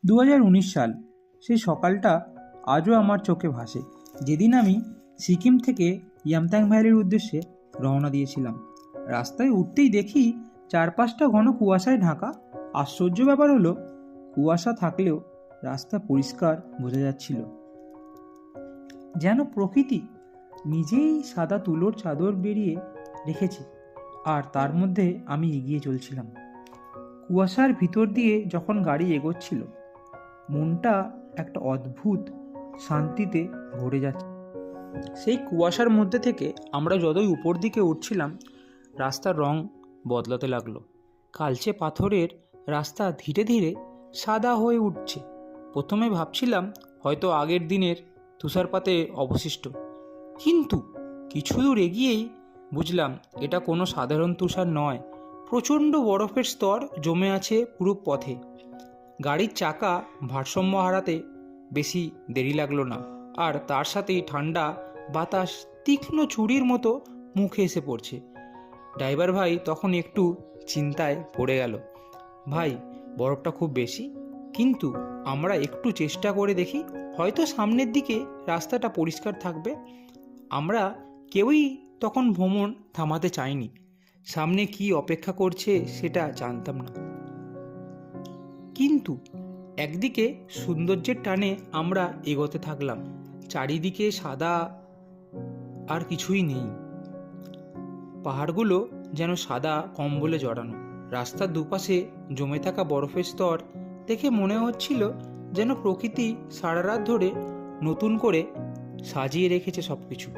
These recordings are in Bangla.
সাল। সেই সকালটা আজও আমার চোখে ভাসে, যেদিন আমি সিকিম থেকে ইয়ামথাং ভ্যালির উদ্দেশ্যে রওনা দিয়েছিলাম। রাস্তায় উঠতেই দেখি চারপাশটা ঘন কুয়াশায় ঢাকা। আশ্চর্য ব্যাপার হলো, কুয়াশা থাকলেও রাস্তা পরিষ্কার বোঝা যাচ্ছিল, যেন প্রকৃতি নিজেই সাদা তুলোর চাদর বেরিয়ে রেখেছে, আর তার মধ্যে আমি এগিয়ে চলছিলাম। কুয়াশার ভিতর দিয়ে যখন গাড়ি এগোচ্ছিল, মনটা একটা অদ্ভুত শান্তিতে ভরে যাচ্ছে। সেই কুয়াশার মধ্যে থেকে আমরা যতই উপর দিকে উঠছিলাম, রাস্তার রং বদলাতে লাগলো। কালচে পাথরের রাস্তা ধীরে ধীরে সাদা হয়ে উঠছে। প্রথমে ভাবছিলাম হয়তো আগের দিনের তুষারপাতে অবশিষ্ট, কিন্তু কিছু দূর এগিয়েই বুঝলাম এটা কোনো সাধারণ তুষার নয়। প্রচণ্ড বরফের স্তর জমে আছে পুরো পথে। গাড়ির চাকা ভারসাম্য হারাতে বেশি দেরি লাগলো না, আর তার সাথেই ঠান্ডা বাতাস তীক্ষ্ণ ছুরির মতো মুখে এসে পড়ছে। ড্রাইভার ভাই তখন একটু চিন্তায় পড়ে গেল। ভাই, বরফটা খুব বেশি, কিন্তু আমরা একটু চেষ্টা করে দেখি, হয়তো সামনের দিকে রাস্তাটা পরিষ্কার থাকবে। আমরা কেউই তখন ভ্রমণ থামাতে চাইনি। সামনে কি অপেক্ষা করছে সেটা জানতাম না, কিন্তু একদিকে সৌন্দর্যের টানে আমরা এগোতে থাকলাম। চারিদিকে সাদা, আর কিছুই নেই। পাহাড়গুলো যেন সাদা কম্বলে জড়ানো। রাস্তার দুপাশে জমে থাকা বরফের স্তর দেখে মনে হচ্ছিল যেন প্রকৃতি সারা রাত ধরে নতুন করে সাজিয়ে রেখেছে সব কিছু।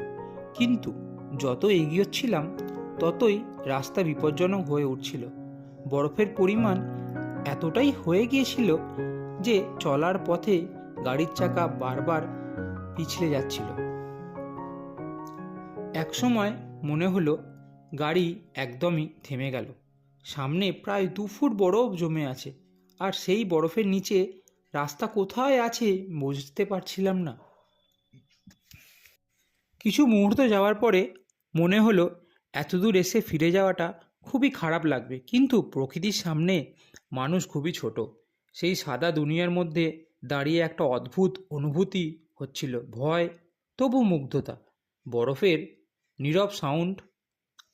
কিন্তু যত এগিয়েছিলাম ততই রাস্তা বিপজ্জনক হয়ে উঠছিল। বরফের পরিমাণ এতটাই হয়ে গিয়েছিল যে চলার পথে গাড়ির চাকা বারবার পিছলে যাচ্ছিল। একসময় মনে হলো গাড়ি একদমই থেমে গেল। সামনে প্রায় 2 ফুট বরফ জমে আছে, আর সেই বরফের নিচে রাস্তা কোথায় আছে বুঝতে পারছিলাম না। কিছু মুহূর্ত যাওয়ার পরে মনে হলো এতদূর এসে ফিরে যাওয়াটা খুবই খারাপ লাগবে, কিন্তু প্রকৃতির সামনে মানুষ খুবই ছোট। সেই সাদা দুনিয়ার মধ্যে দাঁড়িয়ে একটা অদ্ভুত অনুভূতি হচ্ছিল, ভয় তবু মুগ্ধতা। বরফের নীরব সাউন্ড,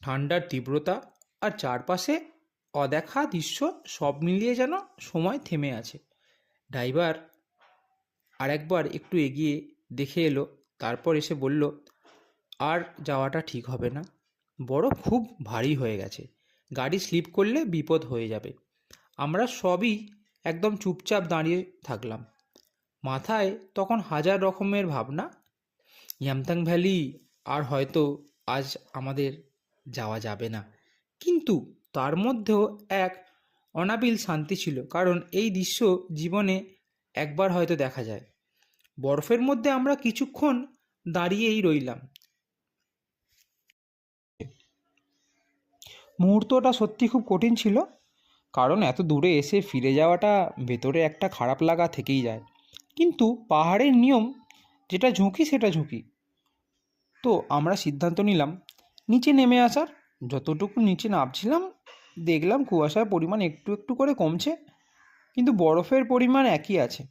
ঠান্ডার তীব্রতা, আর চারপাশে অদেখা দৃশ্য, সব মিলিয়ে যেন সময় থেমে আছে। ড্রাইভার আরেকবার একটু এগিয়ে দেখে এলো, তারপর এসে বলল, আর যাওয়াটা ঠিক হবে না, বরফ খুব ভারী হয়ে গেছে, গাড়ি স্লিপ করলে বিপদ হয়ে যাবে। আমরা সবই একদম চুপচাপ দাঁড়িয়ে থাকলাম। মাথায় তখন হাজার রকমের ভাবনা। ইয়ামথাং ভ্যালি আর হয়তো আজ আমাদের যাওয়া যাবে না, কিন্তু তার মধ্যেও এক অনাবিল শান্তি ছিল, কারণ এই দৃশ্য জীবনে একবার হয়তো দেখা যায়। বরফের মধ্যে আমরা কিছুক্ষণ দাঁড়িয়েই রইলাম। মুহূর্তটা সত্যি খুব কঠিন ছিল, কারণ এত দূরে এসে ফিরে যাওয়াটা ভেতরে একটা খারাপ লাগা থেকেই যায়। কিন্তু পাহাড়ের নিয়ম, যেটা ঝুঁকি সেটা ঝুঁকি। তো আমরা সিদ্ধান্ত নিলাম নিচে নেমে আসার। যতটুকু নিচে নামছিলাম দেখলাম কুয়াশার পরিমাণ একটু একটু করে কমছে, কিন্তু বরফের পরিমাণ একই আছে।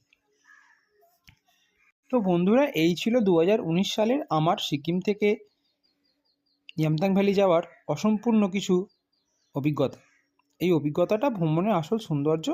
তো বন্ধুরা, এই ছিল 2019 সালের আমার সিকিম থেকে ইয়ামথাং ভ্যালি যাওয়ার অসম্পূর্ণ কিছু অভিজ্ঞতা। এই অভিজ্ঞতাটা ভ্রমণের আসল সৌন্দর্য